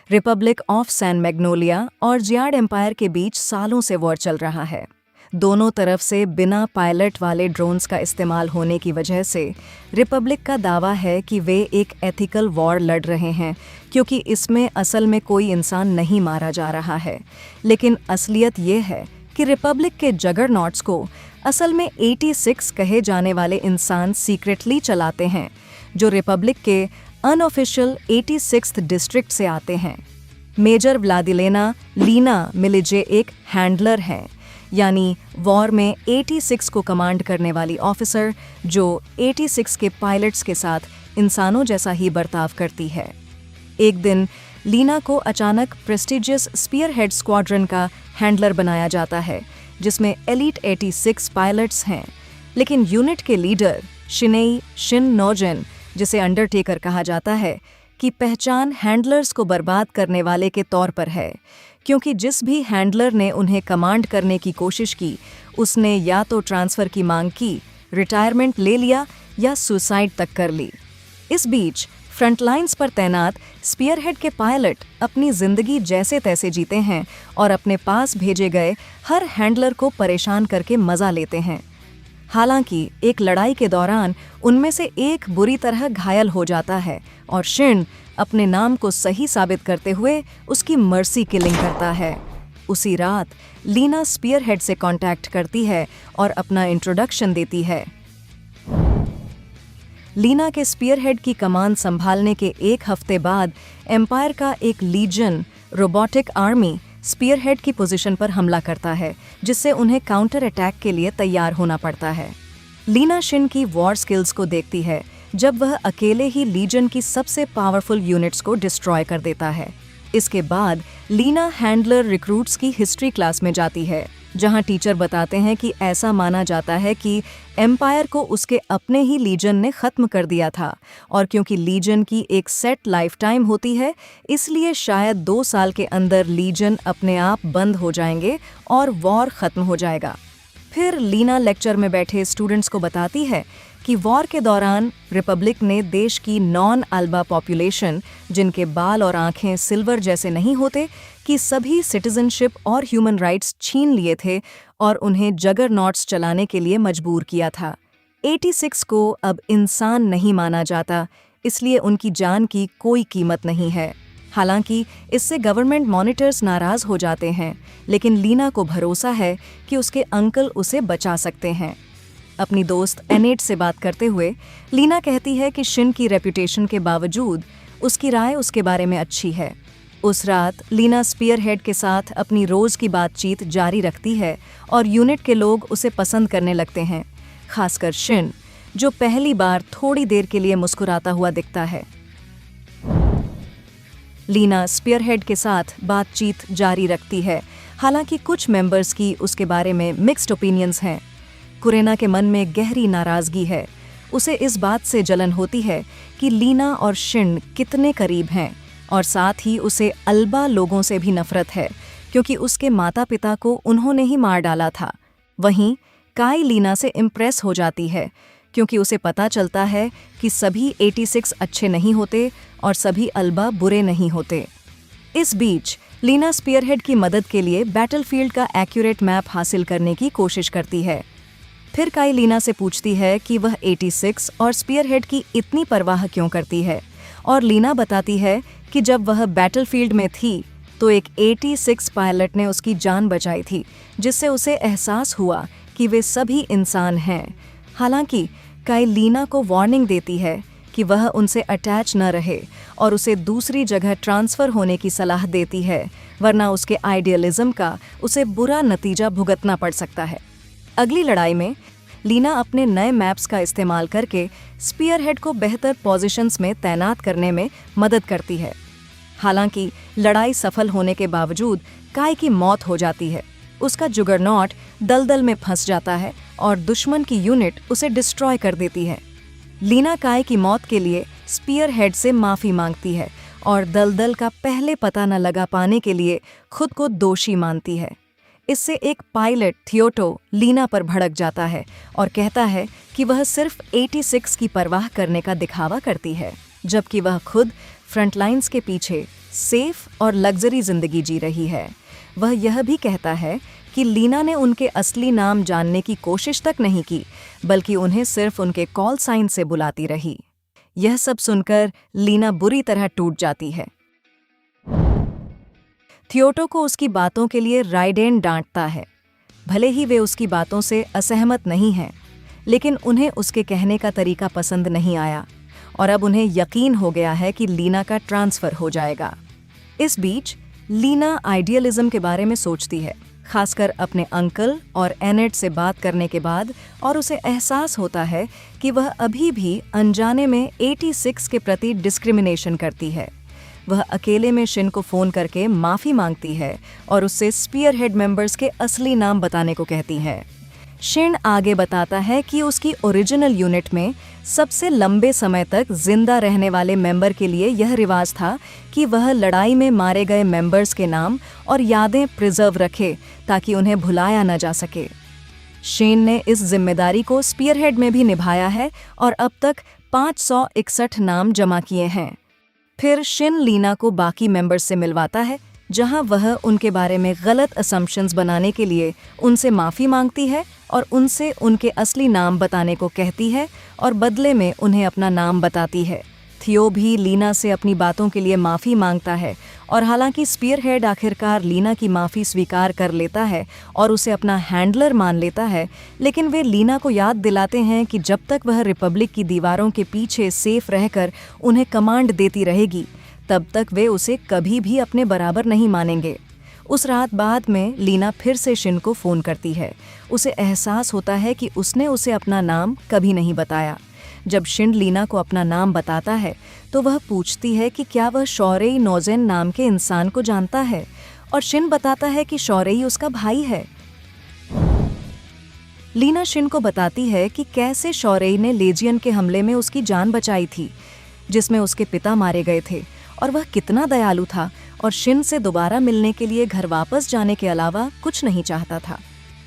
Republic of San Magnolia और जियार्ड empire के बीच सालों से वॉर चल रहा है। दोनों तरफ से बिना पायलट वाले ड्रोन्स का इस्तेमाल होने की वजह से रिपब्लिक का दावा है कि वे एक एथिकल वॉर लड़ रहे हैं, क्योंकि इसमें असल में कोई इंसान नहीं मारा जा रहा है। लेकिन असलियत ये है कि रिपब्लिक के जगरनॉट्स को असल में 86 कहे जाने वाले इंसान सीक्रेटली चलाते हैं, जो रिपब्लिक के अनऑफिशियल 86th डिस्ट्रिक्ट से आते हैं। मेजर व्लादिलेना लीना मिलिजे एक हैंडलर हैं, यानी वॉर में 86 को कमांड करने वाली ऑफिसर, जो 86 के पायलट्स के साथ इंसानों जैसा ही बर्ताव करती है। एक दिन लीना को अचानक प्रेस्टिजियस स्पीयरहेड स्क्वाड्रन का हैंडलर बनाया जाता है, जिसमें एलीट 86 पायलट्स हैं। लेकिन यूनिट के लीडर शिनेई शिन नोजेन, जिसे अंडरटेकर कहा जाता है, की पहचान हैंडलर्स को बर्बाद करने वाले के तौर पर है, क्योंकि जिस भी हैंडलर ने उन्हें कमांड करने की कोशिश की, उसने या तो ट्रांसफ़र की मांग की, रिटायरमेंट ले लिया या सुसाइड तक कर ली। इस बीच फ्रंटलाइंस पर तैनात स्पीयरहेड के पायलट अपनी जिंदगी जैसे तैसे जीते हैं और अपने पास भेजे गए हर हैंडलर को परेशान करके मजा लेते हैं। हालांकि एक लड़ाई के दौरान उनमें से एक बुरी तरह घायल हो जाता है और शिन अपने नाम को सही साबित करते हुए उसकी मर्सी किलिंग करता है। उसी रात लीना स्पीयरहेड से कांटेक्ट करती है और अपना इंट्रोडक्शन देती है। लीना के स्पीयरहेड की कमान संभालने के एक हफ्ते बाद एम्पायर का एक लीजन रोबोटिक आर्मी स्पीयरहेड की पोजीशन पर हमला करता है, जिससे उन्हें काउंटर अटैक के लिए तैयार होना पड़ता है। लीना शिन की वॉर स्किल्स को देखती है जब वह अकेले ही लीजन की सबसे पावरफुल यूनिट्स को डिस्ट्रॉय कर देता है। इसके बाद लीना हैंडलर रिक्रूट्स की हिस्ट्री क्लास में जाती है, जहां टीचर बताते हैं कि ऐसा माना जाता है कि एम्पायर को उसके अपने ही लीजन ने खत्म कर दिया था, और क्योंकि लीजन की एक सेट लाइफ टाइम होती है, इसलिए शायद 2 साल के अंदर लीजन अपने आप बंद हो जाएंगे और वॉर खत्म हो जाएगा। फिर लीना लेक्चर में बैठे स्टूडेंट्स को बताती है कि वॉर के दौरान रिपब्लिक ने देश की नॉन अल्बा पॉपुलेशन, जिनके बाल और आंखें सिल्वर जैसे नहीं होते, की सभी सिटीजनशिप और ह्यूमन राइट्स छीन लिए थे और उन्हें जगरनॉट्स चलाने के लिए मजबूर किया था। 86 को अब इंसान नहीं माना जाता, इसलिए उनकी जान की कोई कीमत नहीं है। हालांकि इससे गवर्नमेंट मॉनिटर्स नाराज हो जाते हैं, लेकिन लीना को भरोसा है कि उसके अंकल उसे बचा सकते हैं। अपनी दोस्त एनेट से बात करते हुए लीना कहती है कि शिन की रेपुटेशन के बावजूद उसकी राय उसके बारे में अच्छी है। उस रात लीना स्पीयरहेड के साथ अपनी रोज की बातचीत जारी रखती है और यूनिट के लोग उसे पसंद करने लगते हैं, खासकर शिन, जो पहली बार थोड़ी देर के लिए मुस्कुराता हुआ दिखता है। लीना स्पीयरहेड के साथ बातचीत जारी रखती है, हालांकि कुछ मेंबर्स की उसके बारे में मिक्स्ड ओपिनियंस हैं। कुरेना के मन में गहरी नाराजगी है। उसे इस बात से जलन होती है कि लीना और शिन कितने करीब हैं, और साथ ही उसे अल्बा लोगों से भी नफरत है, क्योंकि उसके माता पिता को उन्होंने ही मार डाला था। वहीं काई लीना से इम्प्रेस हो जाती है, क्योंकि उसे पता चलता है कि सभी 86 अच्छे नहीं होते और सभी अल्बा बुरे नहीं होते। इस बीच लीना स्पीयरहेड की मदद के लिए बैटलफील्ड का एक्यूरेट मैप हासिल करने की कोशिश करती है। फिर काई लीना से पूछती है कि वह 86 और स्पीयरहेड की इतनी परवाह क्यों करती है, और लीना बताती है कि जब वह बैटलफील्ड में थी तो एक 86 पायलट ने उसकी जान बचाई थी, जिससे उसे एहसास हुआ कि वे सभी इंसान हैं। हालांकि काई लीना को वार्निंग देती है कि वह उनसे अटैच न रहे और उसे दूसरी जगह ट्रांसफ़र होने की सलाह देती है, वरना उसके आइडियलिज्म का उसे बुरा नतीजा भुगतना पड़ सकता है। अगली लड़ाई में लीना अपने नए मैप्स का इस्तेमाल करके स्पीयरहेड को बेहतर पोजीशंस में तैनात करने में मदद करती है। हालांकि लड़ाई सफल होने के बावजूद काई की मौत हो जाती है। उसका जुगरनॉट दलदल में फंस जाता है और दुश्मन की यूनिट उसे डिस्ट्रॉय कर देती है। लीना काई की मौत के लिए स्पीयरहेड से माफ़ी मांगती है और दलदल का पहले पता न लगा पाने के लिए खुद को दोषी मानती है। इससे एक पायलट थियोटो लीना पर भड़क जाता है और कहता है कि वह सिर्फ 86 की परवाह करने का दिखावा करती है, जबकि वह खुद फ्रंटलाइंस के पीछे सेफ और लग्जरी जिंदगी जी रही है। वह यह भी कहता है कि लीना ने उनके असली नाम जानने की कोशिश तक नहीं की, बल्कि उन्हें सिर्फ उनके कॉल साइन से बुलाती रही। यह सब सुनकर लीना बुरी तरह टूट जाती है। थियोटो को उसकी बातों के लिए राइडेन डांटता है। भले ही वे उसकी बातों से असहमत नहीं हैं, लेकिन उन्हें उसके कहने का तरीका पसंद नहीं आया और अब उन्हें यकीन हो गया है कि लीना का ट्रांसफ़र हो जाएगा। इस बीच लीना आइडियलिज्म के बारे में सोचती है, खासकर अपने अंकल और एनेट से बात करने के बाद, और उसे एहसास होता है कि वह अभी भी अनजाने में 86 के प्रति डिस्क्रिमिनेशन करती है। वह अकेले में शिन को फ़ोन करके माफ़ी मांगती है और उससे स्पीयरहेड मेंबर्स के असली नाम बताने को कहती है। शिन आगे बताता है कि उसकी ओरिजिनल यूनिट में सबसे लंबे समय तक जिंदा रहने वाले मेंबर के लिए यह रिवाज था कि वह लड़ाई में मारे गए मेंबर्स के नाम और यादें प्रिजर्व रखे ताकि उन्हें भुलाया न जा सके। शिन ने इस जिम्मेदारी को स्पीयरहेड में भी निभाया है और अब तक 561 नाम जमा किए हैं। फिर शिन लीना को बाकी मेंबर्स से मिलवाता है, जहां वह उनके बारे में गलत असम्पशंस बनाने के लिए उनसे माफ़ी मांगती है और उनसे उनके असली नाम बताने को कहती है और बदले में उन्हें अपना नाम बताती है। थियो भी लीना से अपनी बातों के लिए माफ़ी मांगता है और हालांकि स्पीयरहेड आखिरकार लीना की माफ़ी स्वीकार कर लेता है और उसे अपना हैंडलर मान लेता है, लेकिन वे लीना को याद दिलाते हैं कि जब तक वह रिपब्लिक की दीवारों के पीछे सेफ रहकर उन्हें कमांड देती रहेगी, तब तक वे उसे कभी भी अपने बराबर नहीं मानेंगे। उस रात बाद में लीना फिर से शिन को फ़ोन करती है। उसे एहसास होता है कि उसने उसे अपना नाम कभी नहीं बताया। जब शिन लीना को अपना नाम बताता है तो वह पूछती है कि क्या वह शौरेई नोजेन नाम के इंसान को जानता है, और शिन बताता है कि शौरेई उसका भाई है। लीना शिन को बताती है कि कैसे शौरेई ने लेजियन के हमले में उसकी जान बचाई थी, जिसमें उसके पिता मारे गए थे, और वह कितना दयालु था और शिन से दोबारा मिलने के लिए घर वापस जाने के अलावा कुछ नहीं चाहता था।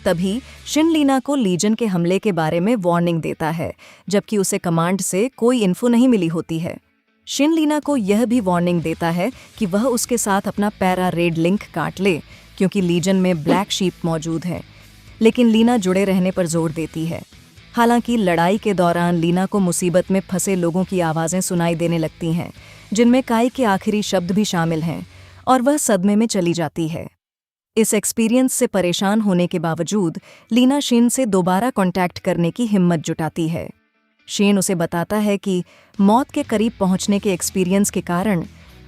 तभी शिन लीना को लीजन के हमले के बारे में वार्निंग देता है, जबकि उसे कमांड से कोई इन्फो नहीं मिली होती है। शिन लीना को यह भी वार्निंग देता है कि वह उसके साथ अपना पैरा रेड लिंक काट ले, क्योंकि लीजन में ब्लैक शीप मौजूद है, लेकिन लीना जुड़े रहने पर जोर देती है। हालांकि लड़ाई के दौरान लीना को मुसीबत में फंसे लोगों की आवाज़ें सुनाई देने लगती हैं, जिनमें काई के आखिरी शब्द भी शामिल हैं, और वह सदमे में चली जाती है। इस एक्सपीरियंस से परेशान होने के बावजूद लीना शिन से दोबारा कांटेक्ट करने की हिम्मत जुटाती है। शिन उसे बताता है कि मौत के करीब पहुंचने के एक्सपीरियंस के कारण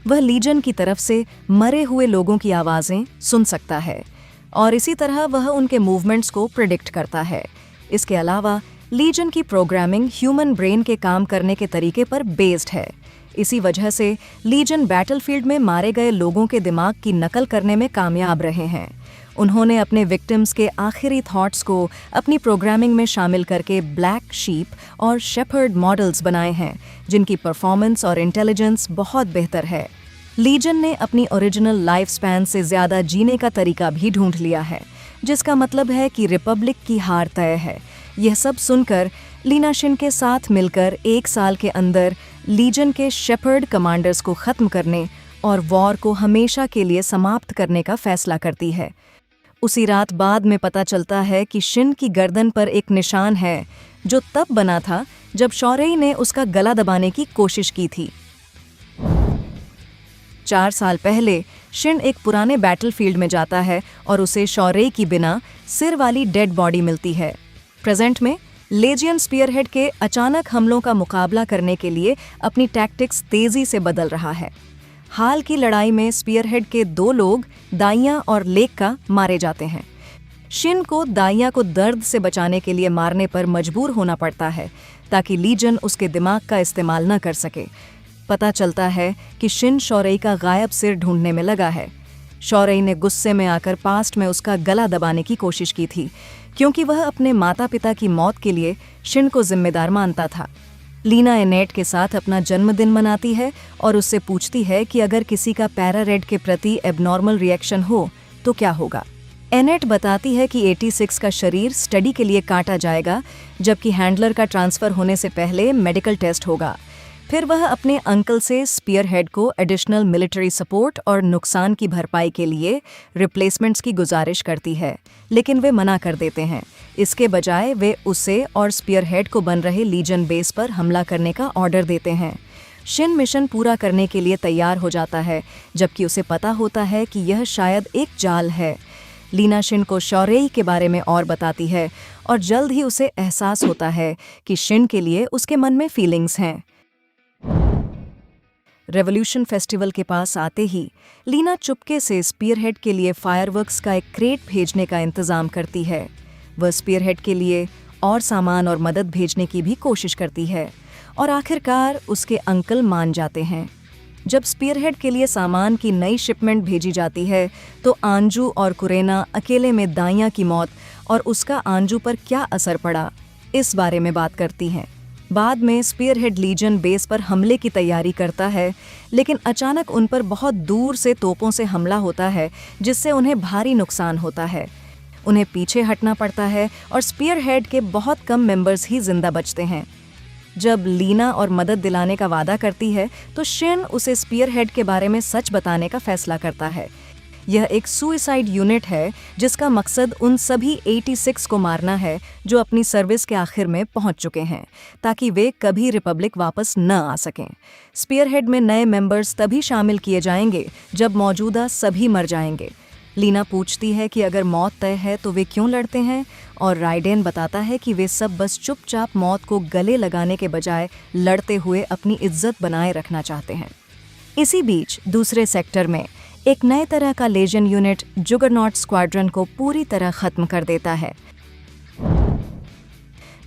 वह लीजन की तरफ से मरे हुए लोगों की आवाज़ें सुन सकता है, और इसी तरह वह उनके मूवमेंट्स को प्रिडिक्ट करता है। इसके अलावा लीजन की प्रोग्रामिंग ह्यूमन ब्रेन के काम करने के तरीके पर बेस्ड है। इसी वजह से लीजन बैटलफील्ड में मारे गए लोगों के दिमाग की नकल करने में कामयाब रहे हैं। उन्होंने अपने विक्टिम्स के आखिरी थॉट्स को अपनी प्रोग्रामिंग में शामिल करके ब्लैक शीप और शेपर्ड मॉडल्स बनाए हैं, जिनकी परफॉर्मेंस और इंटेलिजेंस बहुत बेहतर है। लीजन ने अपनी ओरिजिनल लाइफ स्पैन से ज़्यादा जीने का तरीका भी ढूंढ लिया है, जिसका मतलब है कि रिपब्लिक की हार तय है। यह सब सुनकर लीना शिन के साथ मिलकर 1 साल के अंदर लीजन के शेपर्ड कमांडर्स को ख़त्म करने और वॉर को हमेशा के लिए समाप्त करने का फैसला करती है। उसी रात बाद में पता चलता है कि शिन की गर्दन पर एक निशान है, जो तब बना था जब शौरेई ने उसका गला दबाने की कोशिश की थी। 4 साल पहले शिन एक पुराने बैटलफील्ड में जाता है और उसे शौरेई की बिना सिर वाली डेड बॉडी मिलती है। प्रेजेंट में लेजियन स्पीयरहेड के अचानक हमलों का मुकाबला करने के लिए अपनी टैक्टिक्स तेजी से बदल रहा है। हाल की लड़ाई में स्पीयरहेड के 2 लोग, दाइया और लेक्का, मारे जाते हैं। शिन को दाइया को दर्द से बचाने के लिए मारने पर मजबूर होना पड़ता है, ताकि लीजन उसके दिमाग का इस्तेमाल न कर सके। पता चलता है कि शिन शौरेई का गायब सिर ढूंढने में लगा है। शौरेई ने गुस्से में आकर पास्ट में उसका गला दबाने की कोशिश की थी, क्योंकि वह अपने माता पिता की मौत के लिए शिन को जिम्मेदार मानता था। लीना एनेट के साथ अपना जन्मदिन मनाती है और उससे पूछती है कि अगर किसी का पैरा रेड के प्रति एबनॉर्मल रिएक्शन हो तो क्या होगा। एनेट बताती है कि 86 का शरीर स्टडी के लिए काटा जाएगा, जबकि हैंडलर का ट्रांसफ़र होने से पहले मेडिकल टेस्ट होगा। फिर वह अपने अंकल से स्पीयरहेड को एडिशनल मिलिट्री सपोर्ट और नुकसान की भरपाई के लिए रिप्लेसमेंट्स की गुजारिश करती है, लेकिन वे मना कर देते हैं। इसके बजाय वे उसे और स्पीयरहेड को बन रहे लीजन बेस पर हमला करने का ऑर्डर देते हैं। शिन मिशन पूरा करने के लिए तैयार हो जाता है, जबकि उसे पता होता है कि यह शायद एक जाल है। लीना शिन को शौरेई के बारे में और बताती है और जल्द ही उसे एहसास होता है कि शिन के लिए उसके मन में फीलिंग्स हैं। रेवोल्यूशन फेस्टिवल के पास आते ही लीना चुपके से स्पीयरहेड के लिए फायरवर्क्स का एक क्रेट भेजने का इंतजाम करती है। वह स्पीयरहेड के लिए और सामान और मदद भेजने की भी कोशिश करती है और आखिरकार उसके अंकल मान जाते हैं। जब स्पीयरहेड के लिए सामान की नई शिपमेंट भेजी जाती है तो आंजू और कुरेना अकेले में दाइया की मौत और उसका आंजू पर क्या असर पड़ा, इस बारे में बात करती हैं। बाद में स्पीयरहेड लीजन बेस पर हमले की तैयारी करता है, लेकिन अचानक उन पर बहुत दूर से तोपों से हमला होता है, जिससे उन्हें भारी नुकसान होता है। उन्हें पीछे हटना पड़ता है और स्पीयरहेड के बहुत कम मेंबर्स ही जिंदा बचते हैं। जब लीना और मदद दिलाने का वादा करती है तो शिन उसे स्पीयरहेड के बारे में सच बताने का फैसला करता है। यह एक सुइसाइड यूनिट है जिसका मकसद उन सभी 86 को मारना है जो अपनी सर्विस के आखिर में पहुंच चुके हैं, ताकि वे कभी रिपब्लिक वापस न आ सकें। स्पीयरहेड में नए मेंबर्स तभी शामिल किए जाएंगे जब मौजूदा सभी मर जाएंगे। लीना पूछती है कि अगर मौत तय है तो वे क्यों लड़ते हैं, और राइडेन बताता है कि वे सब बस चुपचाप मौत को गले लगाने के बजाय लड़ते हुए अपनी इज्जत बनाए रखना चाहते हैं। इसी बीच दूसरे सेक्टर में एक नए तरह का लेजन यूनिट जुगरनॉट स्क्वाड्रन को पूरी तरह खत्म कर देता है।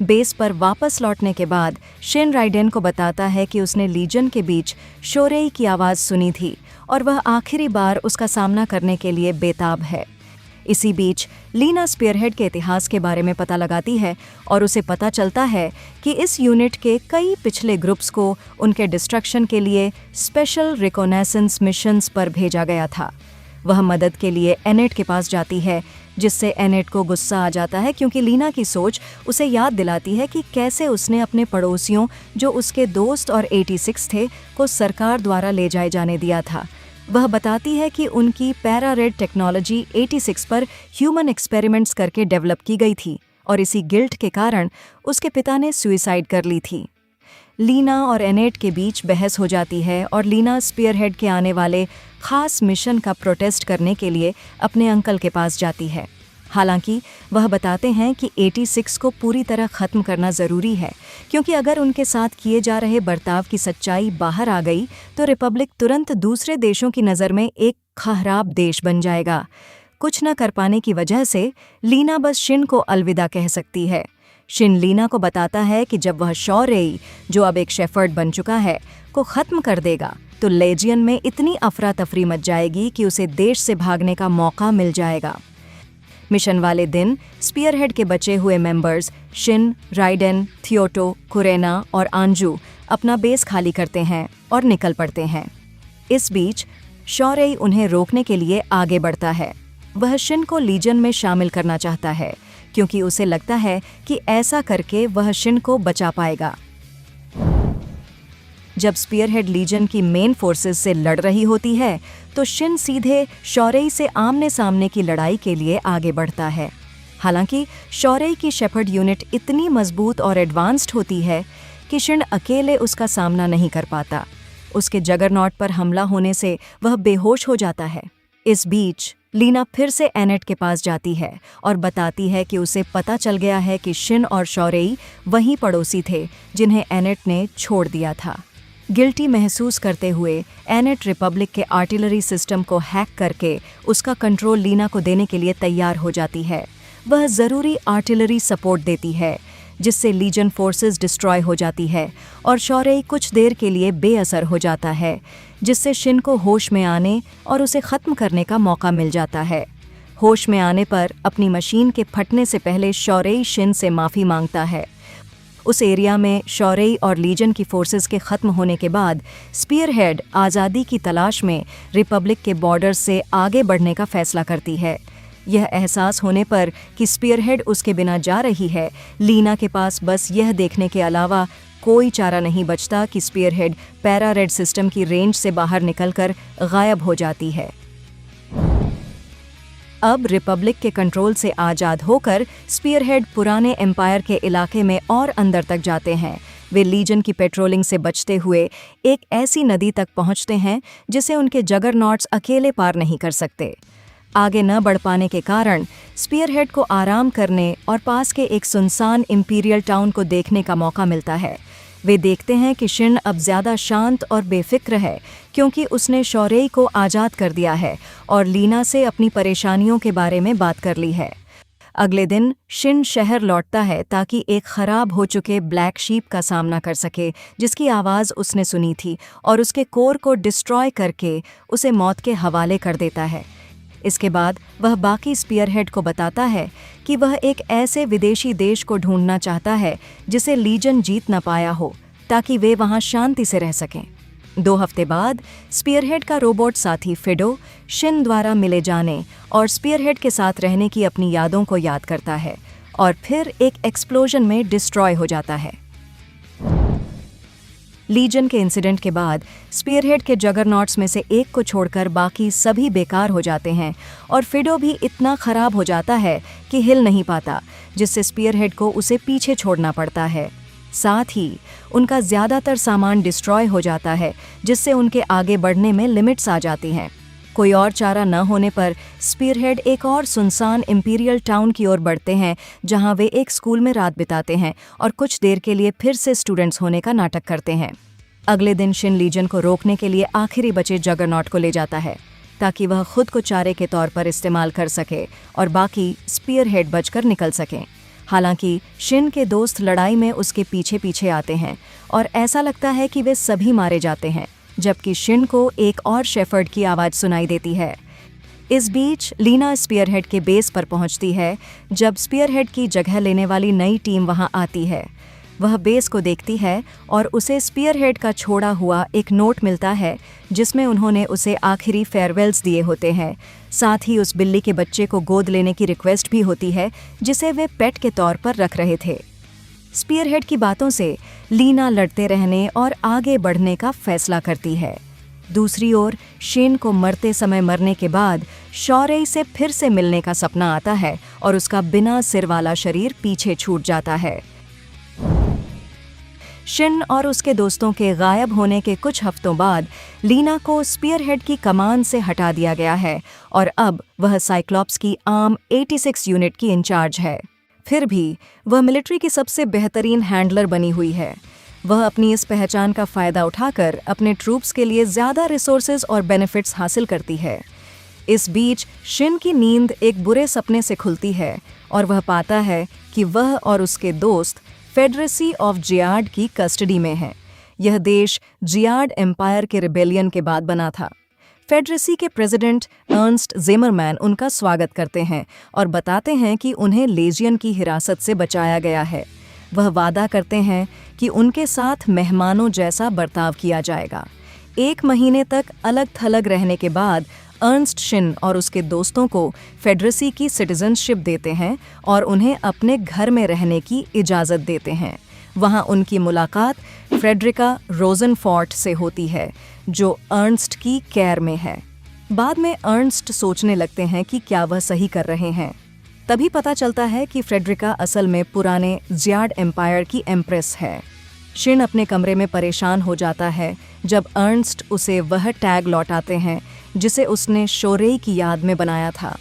बेस पर वापस लौटने के बाद शिन राइडेन को बताता है कि उसने लीजन के बीच शोरेई की आवाज़ सुनी थी और वह आखिरी बार उसका सामना करने के लिए बेताब है। इसी बीच लीना स्पीयरहेड के इतिहास के बारे में पता लगाती है और उसे पता चलता है कि इस यूनिट के कई पिछले ग्रुप्स को उनके डिस्ट्रक्शन के लिए स्पेशल रिकॉनेसेंस मिशंस पर भेजा गया था। वह मदद के लिए एनेट के पास जाती है, जिससे एनेट को गुस्सा आ जाता है क्योंकि लीना की सोच उसे याद दिलाती है कि कैसे उसने अपने पड़ोसियों जो उसके दोस्त और 86 थे को सरकार द्वारा ले जाए जाने दिया था। वह बताती है कि उनकी पैरा रेड टेक्नोलॉजी 86 पर ह्यूमन एक्सपेरिमेंट्स करके डेवलप की गई थी और इसी गिल्ट के कारण उसके पिता ने सुइसाइड कर ली थी। लीना और एनेट के बीच बहस हो जाती है और लीना स्पीयरहेड के आने वाले खास मिशन का प्रोटेस्ट करने के लिए अपने अंकल के पास जाती है। हालांकि वह बताते हैं कि 86 को पूरी तरह ख़त्म करना ज़रूरी है, क्योंकि अगर उनके साथ किए जा रहे बर्ताव की सच्चाई बाहर आ गई तो रिपब्लिक तुरंत दूसरे देशों की नज़र में एक खराब देश बन जाएगा। कुछ न कर पाने की वजह से लीना बस शिन को अलविदा कह सकती है। शिन लीना को बताता है कि जब वह शौरेई, जो अब एक शेफर्ड बन चुका है, को ख़त्म कर देगा तो लेजियन में इतनी अफरा तफरी मच जाएगी कि उसे देश से भागने का मौका मिल जाएगा। मिशन वाले दिन स्पीयरहेड के बचे हुए मेंबर्स शिन, राइडेन, थियोटो, कुरेना और आंजू अपना बेस खाली करते हैं और निकल पड़ते हैं। इस बीच शौरेई उन्हें रोकने के लिए आगे बढ़ता है। वह शिन को लीजन में शामिल करना चाहता है क्योंकि उसे लगता है कि ऐसा करके वह शिन को बचा पाएगा। जब स्पीयरहेड लीजन की मेन फोर्सेस से लड़ रही होती है तो शिन सीधे शौरेई से आमने सामने की लड़ाई के लिए आगे बढ़ता है। हालांकि शौरेई की शेफर्ड यूनिट इतनी मजबूत और एडवांस्ड होती है कि शिन अकेले उसका सामना नहीं कर पाता। उसके जगरनॉट पर हमला होने से वह बेहोश हो जाता है। इस बीच लीना फिर से एनेट के पास जाती है और बताती है कि उसे पता चल गया है कि शिन और शौरेई वही पड़ोसी थे जिन्हें एनेट ने छोड़ दिया था। गिल्टी महसूस करते हुए एनेट रिपब्लिक के आर्टिलरी सिस्टम को हैक करके उसका कंट्रोल लीना को देने के लिए तैयार हो जाती है। वह ज़रूरी आर्टिलरी सपोर्ट देती है जिससे लीजन फोर्सेस डिस्ट्रॉय हो जाती है और शौरेई कुछ देर के लिए बेअसर हो जाता है, जिससे शिन को होश में आने और उसे ख़त्म करने का मौका मिल जाता है। होश में आने पर अपनी मशीन के फटने से पहले शौरेई शिन से माफ़ी मांगता है। उस एरिया में शौरेई और लीजन की फोर्सेस के ख़त्म होने के बाद स्पीयरहेड आज़ादी की तलाश में रिपब्लिक के बॉर्डर से आगे बढ़ने का फैसला करती है। यह एहसास होने पर कि स्पीयरहेड उसके बिना जा रही है, लीना के पास बस यह देखने के अलावा कोई चारा नहीं बचता कि स्पीयरहेड पैरा रेड सिस्टम की रेंज से बाहर निकलकर गायब हो जाती है। अब रिपब्लिक के कंट्रोल से आज़ाद होकर स्पीयरहेड पुराने एम्पायर के इलाके में और अंदर तक जाते हैं। वे लीजन की पेट्रोलिंग से बचते हुए एक ऐसी नदी तक पहुंचते हैं जिसे उनके जगरनॉट्स अकेले पार नहीं कर सकते। आगे न बढ़ पाने के कारण स्पीयरहेड को आराम करने और पास के एक सुनसान इंपीरियल टाउन को देखने का मौका मिलता है। वे देखते हैं कि शिन अब ज़्यादा शांत और बेफिक्र है क्योंकि उसने शौरेई को आज़ाद कर दिया है और लीना से अपनी परेशानियों के बारे में बात कर ली है। अगले दिन शिन शहर लौटता है ताकि एक खराब हो चुके ब्लैक शीप का सामना कर सके जिसकी आवाज़ उसने सुनी थी और उसके कोर को डिस्ट्रॉय करके उसे मौत के हवाले कर देता है। इसके बाद वह बाकी स्पीयरहेड को बताता है कि वह एक ऐसे विदेशी देश को ढूंढना चाहता है जिसे लीजन जीत न पाया हो ताकि वे वहां शांति से रह सकें। 2 हफ्ते बाद स्पीयरहेड का रोबोट साथी फिडो शिन द्वारा मिले जाने और स्पीयरहेड के साथ रहने की अपनी यादों को याद करता है और फिर एक एक्सप्लोजन में डिस्ट्रॉय हो जाता है। लीजन के इंसिडेंट के बाद स्पीयरहेड के जगरनॉट्स में से एक को छोड़कर बाकी सभी बेकार हो जाते हैं और फिडो भी इतना खराब हो जाता है कि हिल नहीं पाता, जिससे स्पीयरहेड को उसे पीछे छोड़ना पड़ता है। साथ ही उनका ज़्यादातर सामान डिस्ट्रॉय हो जाता है जिससे उनके आगे बढ़ने में लिमिट्स आ जाती हैं। कोई और चारा न होने पर स्पीयरहेड एक और सुनसान इंपीरियल टाउन की ओर बढ़ते हैं जहां वे एक स्कूल में रात बिताते हैं और कुछ देर के लिए फिर से स्टूडेंट्स होने का नाटक करते हैं। अगले दिन शिन लीजन को रोकने के लिए आखिरी बचे जगरनॉट को ले जाता है ताकि वह खुद को चारे के तौर पर इस्तेमाल कर सके और बाकी स्पीयरहेड बचकर निकल सकें। हालांकि शिन के दोस्त लड़ाई में उसके पीछे पीछे आते हैं और ऐसा लगता है कि वे सभी मारे जाते हैं, जबकि शिन को एक और शेफर्ड की आवाज़ सुनाई देती है। इस बीच लीना स्पीयरहेड के बेस पर पहुंचती है जब स्पीयरहेड की जगह लेने वाली नई टीम वहां आती है। वह बेस को देखती है और उसे स्पीयरहेड का छोड़ा हुआ एक नोट मिलता है जिसमें उन्होंने उसे आखिरी फेयरवेल्स दिए होते हैं। साथ ही उस बिल्ली के बच्चे को गोद लेने की रिक्वेस्ट भी होती है जिसे वे पेट के तौर पर रख रहे थे। स्पीयरहेड की बातों से लीना लड़ते रहने और आगे बढ़ने का फैसला करती है। दूसरी ओर शिन को मरते समय मरने के बाद शौरेई से फिर से मिलने का सपना आता है और उसका बिना सिर वाला शरीर पीछे छूट जाता है। शिन और उसके दोस्तों के गायब होने के कुछ हफ्तों बाद लीना को स्पीयरहेड की कमान से हटा दिया गया है और अब वह साइक्लॉप्स की आर्म 86 यूनिट की इंचार्ज है। फिर भी वह मिलिट्री की सबसे बेहतरीन हैंडलर बनी हुई है। वह अपनी इस पहचान का फ़ायदा उठाकर अपने ट्रूप्स के लिए ज़्यादा रिसोर्सेज और बेनिफिट्स हासिल करती है। इस बीच शिन की नींद एक बुरे सपने से खुलती है और वह पाता है कि वह और उसके दोस्त फेडरेसी ऑफ जियार्ड की कस्टडी में हैं। यह देश जियार्ड एम्पायर के रिबेलियन के बाद बना था। फेडरेसी के प्रेसिडेंट अर्नस्ट ज़िमरमैन उनका स्वागत करते हैं और बताते हैं कि उन्हें लेजियन की हिरासत से बचाया गया है। वह वादा करते हैं कि उनके साथ मेहमानों जैसा बर्ताव किया जाएगा। 1 महीने तक अलग थलग रहने के बाद अर्नस्ट शिन और उसके दोस्तों को फेडरेसी की सिटीजनशिप देते हैं और उन्हें अपने घर में रहने की इजाज़त देते हैं। वहाँ उनकी मुलाकात फ्रेडरिका रोजनफोर्ट से होती है जो अर्नस्ट की केयर में है। बाद में अर्नस्ट सोचने लगते हैं कि क्या वह सही कर रहे हैं। तभी पता चलता है कि फ्रेडरिका असल में पुराने जियार्ड एम्पायर की एम्प्रेस है। शिन अपने कमरे में परेशान हो जाता है जब अर्नस्ट उसे वह टैग लौटाते हैं जिसे उसने शौरेई की याद में बनाया था।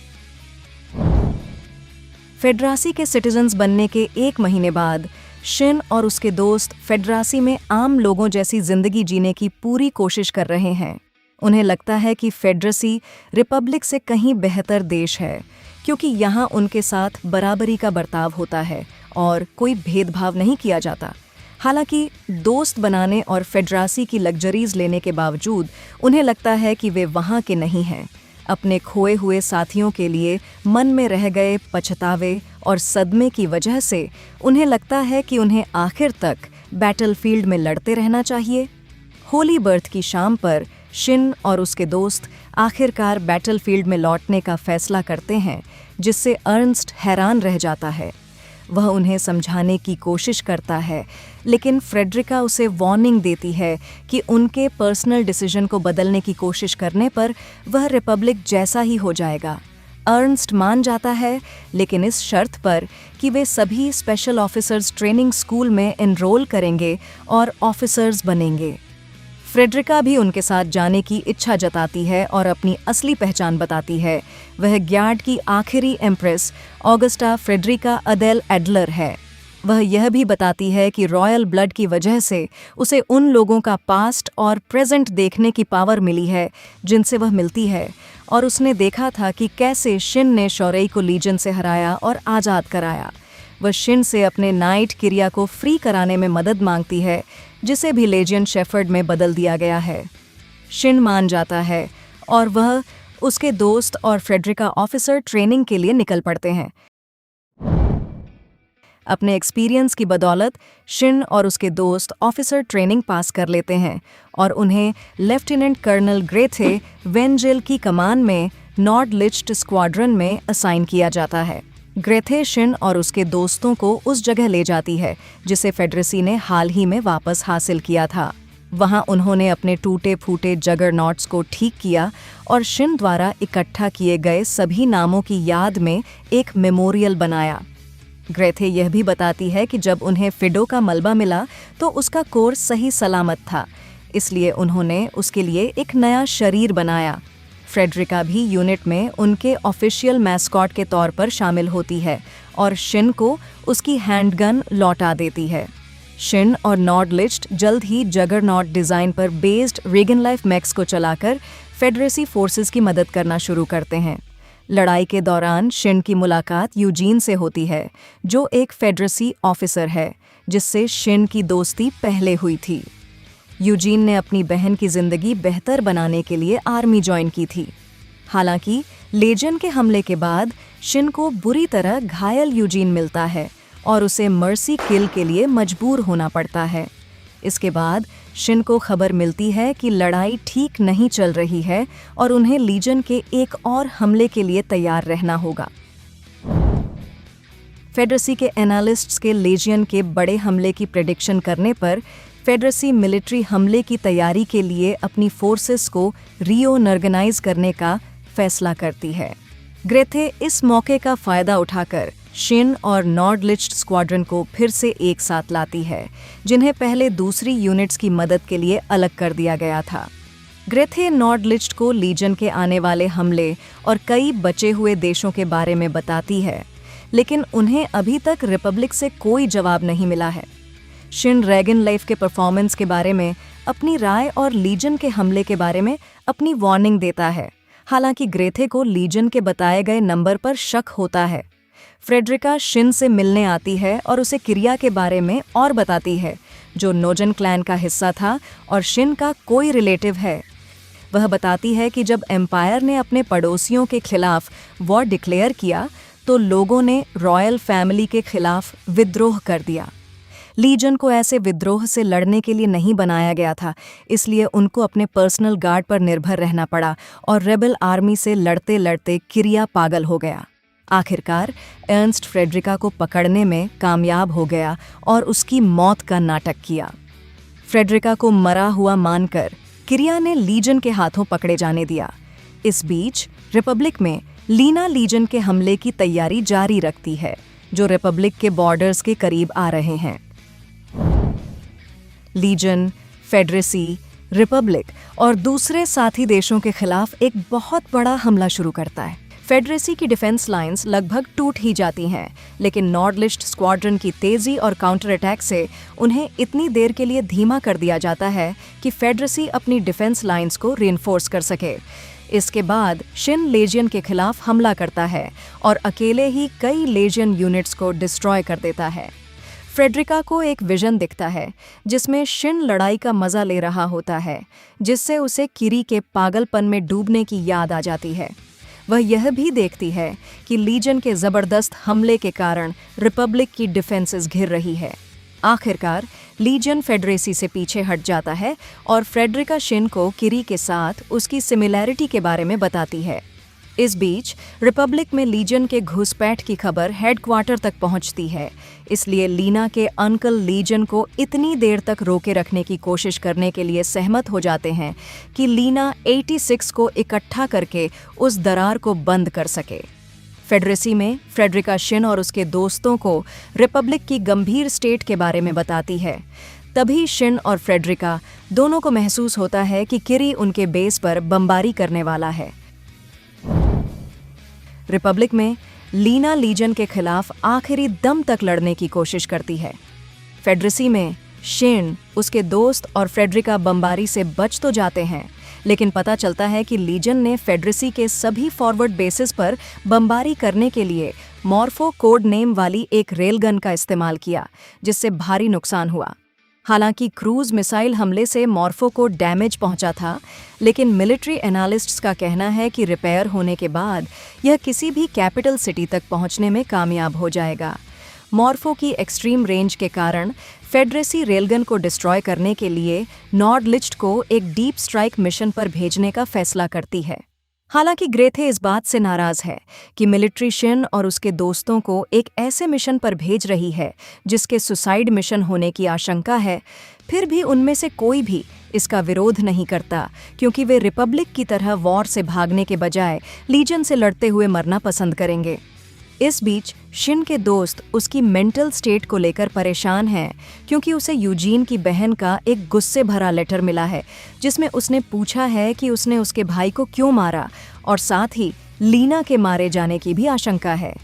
फेडरासी के सिटीजन्स बनने के 1 महीने बाद शिन और उसके दोस्त फेडरासी में आम लोगों जैसी जिंदगी जीने की पूरी कोशिश कर रहे हैं। उन्हें लगता है कि फेडरेसी रिपब्लिक से कहीं बेहतर देश है क्योंकि यहाँ उनके साथ बराबरी का बर्ताव होता है और कोई भेदभाव नहीं किया जाता। हालांकि दोस्त बनाने और फेडरासी की लग्जरीज लेने के बावजूद उन्हें लगता है कि वे वहाँ के नहीं हैं। अपने खोए हुए साथियों के लिए मन में रह गए पछतावे और सदमे की वजह से उन्हें लगता है कि उन्हें आखिर तक बैटलफील्ड में लड़ते रहना चाहिए। होली बर्थ की शाम पर शिन और उसके दोस्त आखिरकार बैटलफील्ड में लौटने का फैसला करते हैं जिससे अर्नस्ट हैरान रह जाता है। वह उन्हें समझाने की कोशिश करता है, लेकिन फ्रेडरिका उसे वार्निंग देती है कि उनके पर्सनल डिसीजन को बदलने की कोशिश करने पर वह रिपब्लिक जैसा ही हो जाएगा। अर्नस्ट मान जाता है, लेकिन इस शर्त पर कि वे सभी स्पेशल ऑफिसर्स ट्रेनिंग स्कूल में एनरोल करेंगे और ऑफिसर्स बनेंगे। फ्रेडरिका भी उनके साथ जाने की इच्छा जताती है और अपनी असली पहचान बताती है। वह ग्यार्ड की आखिरी empress Augusta Frederica Adel Adler है। वह यह भी बताती है कि रॉयल ब्लड की वजह से उसे उन लोगों का पास्ट और प्रेजेंट देखने की पावर मिली है जिनसे वह मिलती है, और उसने देखा था कि कैसे शिन ने शौरई को लीजन से हराया और आज़ाद कराया। वह शिन से अपने नाइट किरिया को फ्री कराने में मदद मांगती है, जिसे भी लेजियन शेफर्ड में बदल दिया गया है। शिन मान जाता है और वह, उसके दोस्त और फ्रेडरिका ऑफिसर ट्रेनिंग के लिए निकल पड़ते हैं। अपने एक्सपीरियंस की बदौलत शिन और उसके दोस्त ऑफिसर ट्रेनिंग पास कर लेते हैं और उन्हें लेफ्टिनेंट कर्नल ग्रेथे वेंजेल की कमान में नॉर्डलिस्ट स्क्वाड्रन में असाइन किया जाता है। ग्रेथे शिन और उसके दोस्तों को उस जगह ले जाती है जिसे फेडरेसी ने हाल ही में वापस हासिल किया था। वहां उन्होंने अपने टूटे फूटे जगरनॉट्स को ठीक किया और शिन द्वारा इकट्ठा किए गए सभी नामों की याद में एक मेमोरियल बनाया। ग्रेथे यह भी बताती है कि जब उन्हें फिडो का मलबा मिला तो उसका कोर सही सलामत था, इसलिए उन्होंने उसके लिए एक नया शरीर बनाया। फ्रेडरिका भी यूनिट में उनके ऑफिशियल मैस्कॉट के तौर पर शामिल होती है और शिन को उसकी हैंडगन लौटा देती है। शिन और नॉर्डलिस्ट जल्द ही जगरनॉट डिज़ाइन पर बेस्ड रेगन लाइफ मैक्स को चलाकर फेडरेसी फोर्सेस की मदद करना शुरू करते हैं। लड़ाई के दौरान शिन की मुलाकात यूजीन से होती है, जो एक फेडरेसी ऑफिसर है जिससे शिन की दोस्ती पहले हुई थी। यूजीन ने अपनी बहन की जिंदगी बेहतर बनाने के लिए आर्मी ज्वाइन की थी। हालांकि लेजन के हमले के बाद शिन को बुरी तरह घायल यूजीन मिलता है और उसे मर्सी किल के लिए मजबूर होना पड़ता है। इसके बाद शिन को खबर मिलती है कि लड़ाई ठीक नहीं चल रही है और उन्हें लीजन के एक और हमले के लिए तैयार रहना होगा। फेडरेसी के एनालिस्ट्स के लेजियन के बड़े हमले की प्रेडिक्शन करने पर फेडरेसी मिलिट्री हमले की तैयारी के लिए अपनी फोर्सेस को रीओर्गेनाइज करने का फैसला करती है। ग्रेथे इस मौके का फायदा उठाकर शिन और नॉर्डलिस्ट स्क्वाड्रन को फिर से एक साथ लाती है, जिन्हें पहले दूसरी यूनिट्स की मदद के लिए अलग कर दिया गया था। ग्रेथे नॉर्डलिस्ट को लीजन के आने वाले हमले और कई बचे हुए देशों के बारे में बताती है, लेकिन उन्हें अभी तक रिपब्लिक से कोई जवाब नहीं मिला है। शिन रेगन लाइफ के परफॉर्मेंस के बारे में अपनी राय और लीजन के हमले के बारे में अपनी वार्निंग देता है। हालांकि ग्रेथे को लीजन के बताए गए नंबर पर शक होता है। फ्रेडरिका शिन से मिलने आती है और उसे किरिया के बारे में और बताती है, जो नोजन क्लैन का हिस्सा था और शिन का कोई रिलेटिव है। वह बताती है कि जब एम्पायर ने अपने पड़ोसियों के खिलाफ वॉर डिक्लेयर किया तो लोगों ने रॉयल फैमिली के खिलाफ विद्रोह कर दिया। लीजन को ऐसे विद्रोह से लड़ने के लिए नहीं बनाया गया था, इसलिए उनको अपने पर्सनल गार्ड पर निर्भर रहना पड़ा और रेबल आर्मी से लड़ते लड़ते किरिया पागल हो गया। आखिरकार अर्नस्ट फ्रेडरिका को पकड़ने में कामयाब हो गया और उसकी मौत का नाटक किया। फ्रेडरिका को मरा हुआ मानकर किरिया ने लीजन के हाथों पकड़े जाने दिया। इस बीच रिपब्लिक में लीना लीजन के हमले की तैयारी जारी रखती है, जो रिपब्लिक के बॉर्डर्स के करीब आ रहे हैं। लीजन, फेडरेसी, रिपब्लिक और दूसरे साथी देशों के खिलाफ एक बहुत बड़ा हमला शुरू करता है। फेडरेसी की डिफेंस लाइंस लगभग टूट ही जाती हैं, लेकिन नॉर्डलिस्ट स्क्वाड्रन की तेजी और काउंटर अटैक से उन्हें इतनी देर के लिए धीमा कर दिया जाता है कि फेडरेसी अपनी डिफेंस लाइंस को रीइंफोर्स कर सके। इसके बाद शिन लेजियन के खिलाफ हमला करता है और अकेले ही कई लेजियन यूनिट्स को डिस्ट्रॉय कर देता है। फ्रेडरिका को एक विजन दिखता है जिसमें शिन लड़ाई का मजा ले रहा होता है, जिससे उसे किरी के पागलपन में डूबने की याद आ जाती है। वह यह भी देखती है कि लीजन के जबरदस्त हमले के कारण रिपब्लिक की डिफेंसेस घिर रही है। आखिरकार लीजन फेडरेसी से पीछे हट जाता है और फ्रेडरिका शिन को किरी के साथ उसकी सिमिलैरिटी के बारे में बताती है। इस बीच रिपब्लिक में लीजन के घुसपैठ की खबर हेडक्वार्टर तक पहुंचती है, इसलिए लीना के अंकल लीजन को इतनी देर तक रोके रखने की कोशिश करने के लिए सहमत हो जाते हैं कि लीना 86 को इकट्ठा करके उस दरार को बंद कर सके। फेडरेसी में फ्रेडरिका शिन और उसके दोस्तों को रिपब्लिक की गंभीर स्टेट के बारे में बताती है। तभी शिन और फ्रेडरिका दोनों को महसूस होता है कि किरी उनके बेस पर बमबारी करने वाला है। रिपब्लिक में लीना लीजन के खिलाफ आखिरी दम तक लड़ने की कोशिश करती है। फेडरेसी में शिन, उसके दोस्त और फ्रेडरिका बमबारी से बच तो जाते हैं, लेकिन पता चलता है कि लीजन ने फेडरेसी के सभी फॉरवर्ड बेसिस पर बमबारी करने के लिए मॉर्फो कोड नेम वाली एक रेलगन का इस्तेमाल किया, जिससे भारी नुकसान हुआ। हालांकि क्रूज मिसाइल हमले से मॉर्फो को डैमेज पहुंचा था, लेकिन मिलिट्री एनालिस्ट्स का कहना है कि रिपेयर होने के बाद यह किसी भी कैपिटल सिटी तक पहुंचने में कामयाब हो जाएगा। मॉर्फो की एक्सट्रीम रेंज के कारण फेडरेसी रेलगन को डिस्ट्रॉय करने के लिए नॉर्डलिस्ट को एक डीप स्ट्राइक मिशन पर भेजने का फैसला करती है। हालांकि ग्रेथे इस बात से नाराज है कि मिलिट्री शिन और उसके दोस्तों को एक ऐसे मिशन पर भेज रही है जिसके सुसाइड मिशन होने की आशंका है, फिर भी उनमें से कोई भी इसका विरोध नहीं करता, क्योंकि वे रिपब्लिक की तरह वॉर से भागने के बजाय लीजन से लड़ते हुए मरना पसंद करेंगे। इस बीच शिन के दोस्त उसकी मेंटल स्टेट को लेकर परेशान हैं, क्योंकि उसे यूजीन की बहन का एक गुस्से भरा लेटर मिला है जिसमें उसने पूछा है कि उसने उसके भाई को क्यों मारा, और साथ ही लीना के मारे जाने की भी आशंका है।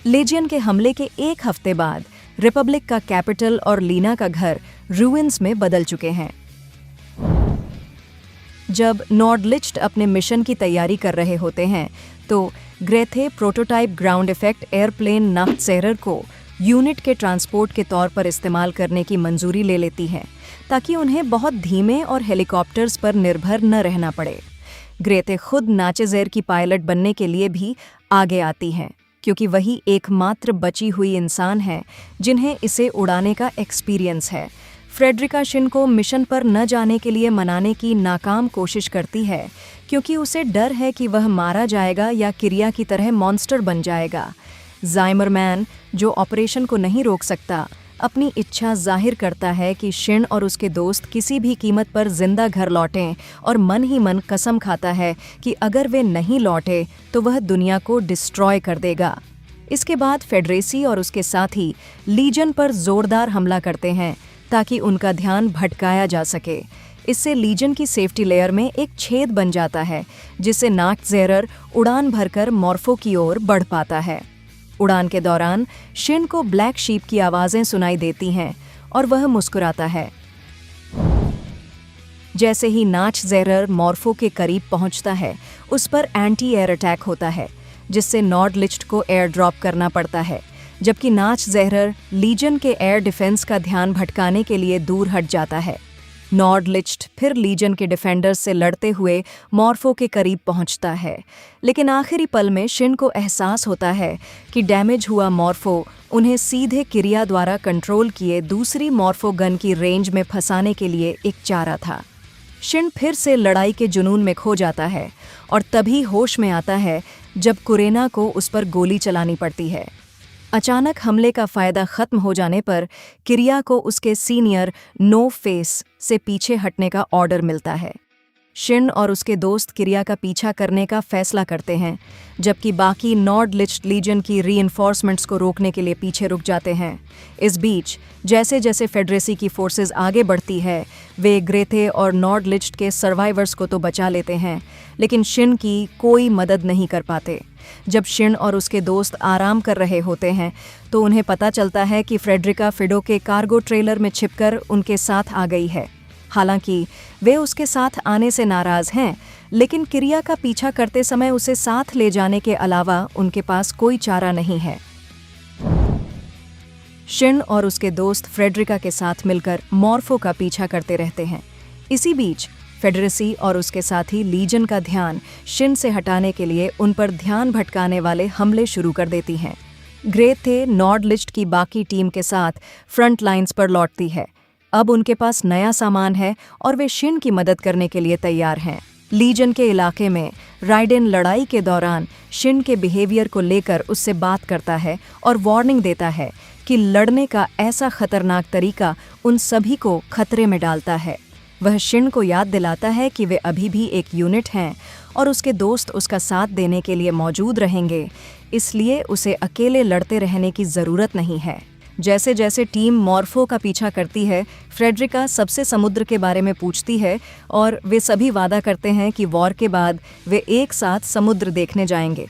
लेजियन के हमले के एक हफ्ते बाद रिपब्लिक का कैपिटल और लीना का घर रूइंस में बदल चुके हैं। जब नॉर्डलिस्ट अपने मिशन की तैयारी कर रहे होते हैं तो ग्रेथे प्रोटोटाइप ग्राउंड इफेक्ट एयरप्लेन नाफ्टज़ेरर को यूनिट के ट्रांसपोर्ट के तौर पर इस्तेमाल करने की मंजूरी ले लेती हैं, ताकि उन्हें बहुत धीमे और हेलीकॉप्टर्स पर निर्भर न रहना पड़े। ग्रेथे खुद नाचेजेर की पायलट बनने के लिए भी आगे आती हैं, क्योंकि वही एकमात्र बची हुई इंसान है जिन्हें इसे उड़ाने का एक्सपीरियंस है। फ्रेडरिका शिन को मिशन पर न जाने के लिए मनाने की नाकाम कोशिश करती है, क्योंकि उसे डर है कि वह मारा जाएगा या किरिया की तरह मॉन्स्टर बन जाएगा। ज़ाइमरमैन, जो ऑपरेशन को नहीं रोक सकता, अपनी इच्छा जाहिर करता है कि शिन और उसके दोस्त किसी भी कीमत पर जिंदा घर लौटें, और मन ही मन कसम खाता है कि अगर वे नहीं लौटे तो वह दुनिया को डिस्ट्रॉय कर देगा। इसके बाद फेडरेसी और उसके साथी लीजन पर जोरदार हमला करते हैं ताकि उनका ध्यान भटकाया जा सके। इससे लीजन की सेफ्टी लेयर में एक छेद बन जाता है, जिससे नाफ्टज़ेरर उड़ान भरकर मॉर्फो की ओर बढ़ पाता है। उड़ान के दौरान शिन को ब्लैक शीप की आवाज़ें सुनाई देती हैं और वह मुस्कुराता है। जैसे ही नाफ्टज़ेरर मॉर्फो के करीब पहुंचता है, उस पर एंटी एयर अटैक होता है, जिससे नॉर्डलिस्ट को एयर ड्रॉप करना पड़ता है, जबकि नाफ्टज़ेरर लीजन के एयर डिफेंस का ध्यान भटकाने के लिए दूर हट जाता है। नॉर्डलिस्ट फिर लीजन के डिफेंडर्स से लड़ते हुए मॉर्फो के करीब पहुंचता है, लेकिन आखिरी पल में शिन को एहसास होता है कि डैमेज हुआ मॉर्फो उन्हें सीधे किरिया द्वारा कंट्रोल किए दूसरी मॉर्फो गन की रेंज में फंसाने के लिए एक चारा था। शिन फिर से लड़ाई के जुनून में खो जाता है और तभी होश में आता है जब कुरेना को उस पर गोली चलानी पड़ती है। अचानक हमले का फायदा खत्म हो जाने पर किरिया को उसके सीनियर नो फेस से पीछे हटने का ऑर्डर मिलता है। शिन और उसके दोस्त किरिया का पीछा करने का फैसला करते हैं, जबकि बाकी नॉर्डलिस्ट लीजन की रीइंफोर्समेंट्स को रोकने के लिए पीछे रुक जाते हैं। इस बीच जैसे जैसे फेडरेसी की फोर्सेस आगे बढ़ती है, वे ग्रेथे और नॉर्डलिस्ट के सर्वाइवर्स को तो बचा लेते हैं, लेकिन शिन की कोई मदद नहीं कर पाते। जब शिन और उसके दोस्त आराम कर रहे होते हैं तो उन्हें पता चलता है कि फ्रेडरिका फिडो के कार्गो ट्रेलर में छिपकर उनके साथ आ गई है। हालांकि वे उसके साथ आने से नाराज हैं, लेकिन किरिया का पीछा करते समय उसे साथ ले जाने के अलावा उनके पास कोई चारा नहीं है। शिन और उसके दोस्त फ्रेडरिका के साथ मिलकर मॉर्फो का पीछा करते रहते हैं। इसी बीच फेडरेसी और उसके साथी लीजन का ध्यान शिन से हटाने के लिए उन पर ध्यान भटकाने वाले हमले शुरू कर देती हैं। ग्रेथे नॉर्डलिस्ट की बाकी टीम के साथ फ्रंट लाइंस पर लौटती है। अब उनके पास नया सामान है और वे शिन की मदद करने के लिए तैयार हैं। लीजन के इलाके में राइडेन लड़ाई के दौरान शिन के बिहेवियर को लेकर उससे बात करता है और वार्निंग देता है कि लड़ने का ऐसा खतरनाक तरीका उन सभी को खतरे में डालता है। वह शिन को याद दिलाता है कि वे अभी भी एक यूनिट हैं और उसके दोस्त उसका साथ देने के लिए मौजूद रहेंगे, इसलिए उसे अकेले लड़ते रहने की ज़रूरत नहीं है। जैसे जैसे टीम मॉर्फो का पीछा करती है, फ्रेडरिका सबसे समुद्र के बारे में पूछती है और वे सभी वादा करते हैं कि वॉर के बाद वे एक साथ समुद्र देखने जाएंगे।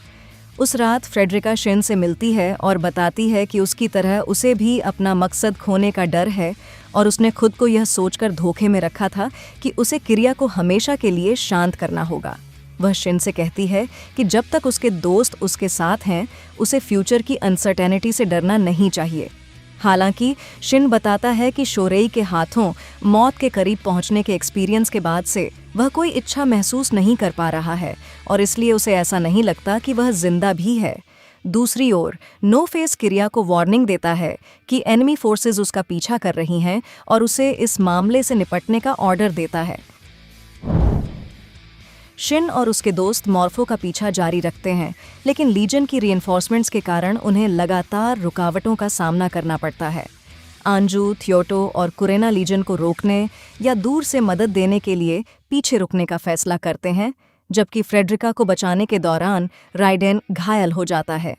उस रात फ्रेडरिका शिन से मिलती है और बताती है कि उसकी तरह उसे भी अपना मकसद खोने का डर है और उसने खुद को यह सोचकर धोखे में रखा था कि उसे किरिया को हमेशा के लिए शांत करना होगा। वह शिन से कहती है कि जब तक उसके दोस्त उसके साथ हैं, उसे फ्यूचर की अनसर्टेनिटी से डरना नहीं चाहिए। हालांकि शिन बताता है कि शोरेई के हाथों मौत के करीब पहुंचने के एक्सपीरियंस के बाद से वह कोई इच्छा महसूस नहीं कर पा रहा है और इसलिए उसे ऐसा नहीं लगता कि वह जिंदा भी है। दूसरी ओर नो फेस किरिया को वार्निंग देता है कि एनिमी फोर्सेस उसका पीछा कर रही हैं और उसे इस मामले से निपटने का ऑर्डर देता है। शिन और उसके दोस्त मॉर्फो का पीछा जारी रखते हैं, लेकिन लीजन की रीइंफोर्समेंट्स के कारण उन्हें लगातार रुकावटों का सामना करना पड़ता है। आंजू, थियोटो और कुरेना लीजन को रोकने या दूर से मदद देने के लिए पीछे रुकने का फैसला करते हैं, जबकि फ्रेडरिका को बचाने के दौरान राइडेन घायल हो जाता है।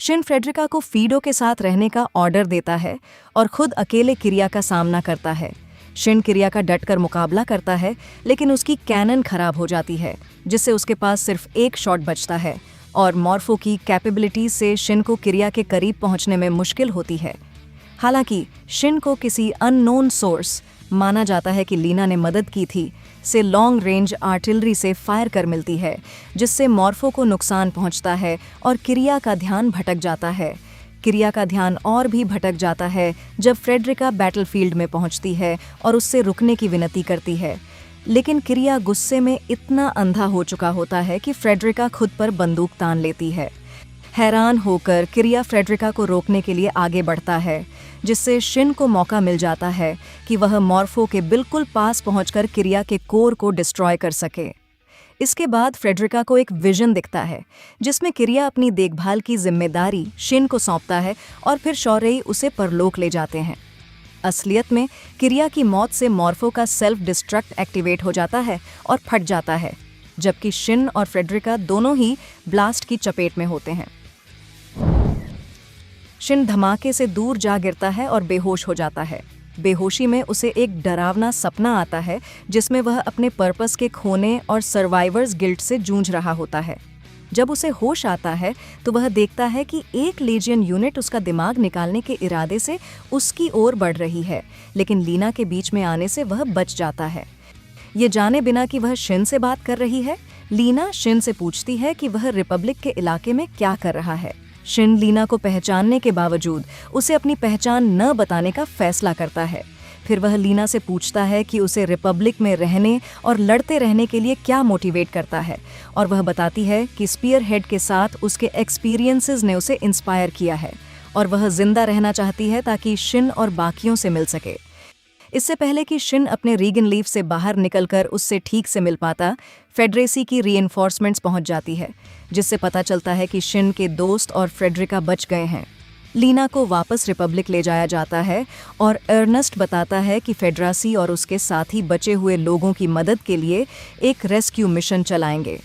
शिन फ्रेडरिका को फीडो के साथ रहने का ऑर्डर देता है और खुद अकेले किरिया का सामना करता है। शिन किरिया का डटकर मुकाबला करता है, लेकिन उसकी कैनन खराब हो जाती है, जिससे उसके पास सिर्फ एक शॉट बचता है और मॉर्फो की कैपेबिलिटी से शिन को किरिया के करीब पहुंचने में मुश्किल होती है। हालांकि शिन को किसी अननोन सोर्स, माना जाता है कि लीना ने मदद की थी, से लॉन्ग रेंज आर्टिलरी से फायर कर मिलती है, जिससे मॉर्फो को नुकसान पहुंचता है और किरिया का ध्यान भटक जाता है। किरिया का ध्यान और भी भटक जाता है जब फ्रेडरिका बैटलफील्ड में पहुंचती है और उससे रुकने की विनती करती है, लेकिन किरिया गुस्से में इतना अंधा हो चुका होता है कि फ्रेडरिका खुद पर बंदूक तान लेती है। हैरान होकर किरिया फ्रेडरिका को रोकने के लिए आगे बढ़ता है, जिससे शिन को मौका मिल जाता है कि वह मॉर्फो के बिल्कुल पास पहुंचकर किरिया के कोर को डिस्ट्रॉय कर सके। इसके बाद फ्रेडरिका को एक विजन दिखता है, जिसमें किरिया अपनी देखभाल की जिम्मेदारी शिन को सौंपता है और फिर शोरेई उसे परलोक ले जाते हैं। असलियत में किरिया की मौत से मॉर्फो का सेल्फ डिस्ट्रक्ट एक्टिवेट हो जाता है और फट जाता है, जबकि शिन और फ्रेडरिका दोनों ही ब्लास्ट की चपेट में होते हैं। शिन धमाके से दूर जा गिरता है और बेहोश हो जाता है। बेहोशी में उसे एक डरावना सपना आता है, जिसमें वह अपने पर्पस के खोने और सर्वाइवर्स गिल्ट से जूझ रहा होता है। जब उसे होश आता है तो वह देखता है कि एक लीजियन यूनिट उसका दिमाग निकालने के इरादे से उसकी ओर बढ़ रही है, लेकिन लीना के बीच में आने से वह बच जाता है। ये जाने बिना कि वह शिन से बात कर रही है, लीना शिन से पूछती है कि वह रिपब्लिक के इलाके में क्या कर रहा है। शिन लीना को पहचानने के बावजूद उसे अपनी पहचान न बताने का फैसला करता है। फिर वह लीना से पूछता है कि उसे रिपब्लिक में रहने और लड़ते रहने के लिए क्या मोटिवेट करता है, और वह बताती है कि स्पीयर हेड के साथ उसके एक्सपीरियंसेस ने उसे इंस्पायर किया है और वह जिंदा रहना चाहती है ताकि शिन और बाकियों से मिल सके। इससे पहले कि शिन अपने रीगन लीफ से बाहर निकलकर उससे ठीक से मिल पाता, फेडरेसी की रीइंफोर्समेंट्स पहुंच जाती है, जिससे पता चलता है कि शिन के दोस्त और फ्रेडरिका बच गए हैं। लीना को वापस रिपब्लिक ले जाया जाता है और अर्नेस्ट बताता है कि फेडरासी और उसके साथी बचे हुए लोगों की मदद के लिए एक रेस्क्यू मिशन चलाएंगे।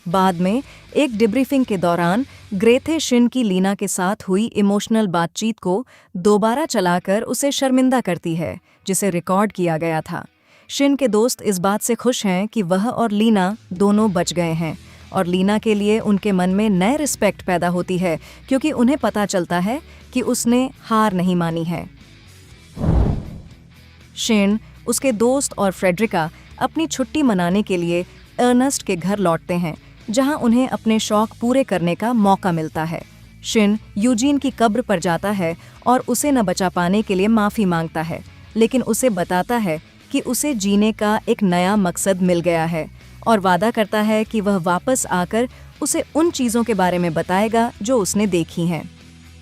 बाद में एक डिब्रीफिंग के दौरान ग्रेथे शिन की लीना के साथ हुई इमोशनल बातचीत को दोबारा चलाकर उसे शर्मिंदा करती है, जिसे रिकॉर्ड किया गया था। शिन के दोस्त इस बात से खुश हैं कि वह और लीना दोनों बच गए हैं, और लीना के लिए उनके मन में नए रिस्पेक्ट पैदा होती है, क्योंकि उन्हें पता चलता है कि उसने हार नहीं मानी है। शिन, उसके दोस्त और फ्रेडरिका अपनी छुट्टी मनाने के लिए अर्नेस्ट के घर लौटते हैं, जहां उन्हें अपने शौक पूरे करने का मौका मिलता है। शिन यूजीन की कब्र पर जाता है और उसे न बचा पाने के लिए माफ़ी मांगता है, लेकिन उसे बताता है कि उसे जीने का एक नया मकसद मिल गया है और वादा करता है कि वह वापस आकर उसे उन चीज़ों के बारे में बताएगा जो उसने देखी हैं।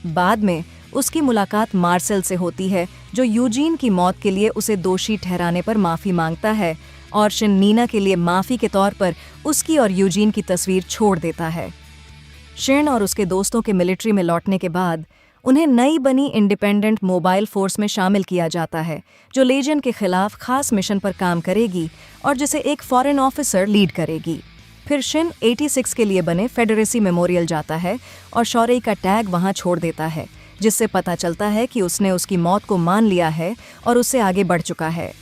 बाद में उसकी मुलाकात मार्सेल से होती है, जो यूजीन की मौत के लिए उसे दोषी ठहराने पर माफ़ी मांगता है और शिन नीना के लिए माफ़ी के तौर पर उसकी और यूजीन की तस्वीर छोड़ देता है। शिन और उसके दोस्तों के मिलिट्री में लौटने के बाद उन्हें नई बनी इंडिपेंडेंट मोबाइल फोर्स में शामिल किया जाता है, जो लेजियन के खिलाफ खास मिशन पर काम करेगी और जिसे एक फॉरेन ऑफिसर लीड करेगी। फिर शिन 86 के लिए बने फेडरेसी मेमोरियल जाता है और शौर्य का टैग वहां छोड़ देता है, जिससे पता चलता है कि उसने उसकी मौत को मान लिया है और उससे आगे बढ़ चुका है।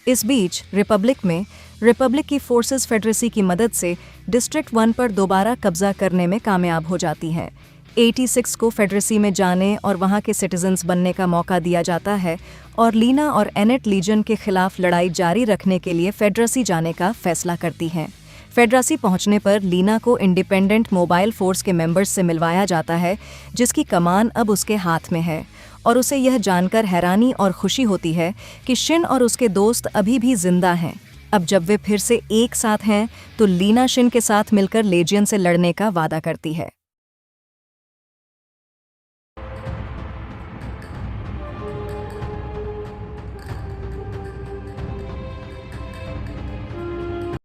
इस बीच रिपब्लिक की फोर्सेस फेडरेसी की मदद से डिस्ट्रिक्ट 1 पर दोबारा कब्जा करने में कामयाब हो जाती हैं। 86 को फेडरेसी में जाने और वहां के सिटीजन्स बनने का मौका दिया जाता है और लीना और एनेट लीजन के खिलाफ लड़ाई जारी रखने के लिए फेडरेसी जाने का फैसला करती हैं। फेडरेसी पहुंचने पर लीना को इंडिपेंडेंट मोबाइल फोर्स के मेंबर्स से मिलवाया जाता है, जिसकी कमान अब उसके हाथ में है, और उसे यह जानकर हैरानी और खुशी होती है कि शिन और उसके दोस्त अभी भी जिंदा हैं। अब जब वे फिर से एक साथ हैं तो लीना शिन के साथ मिलकर लेजियन से लड़ने का वादा करती है।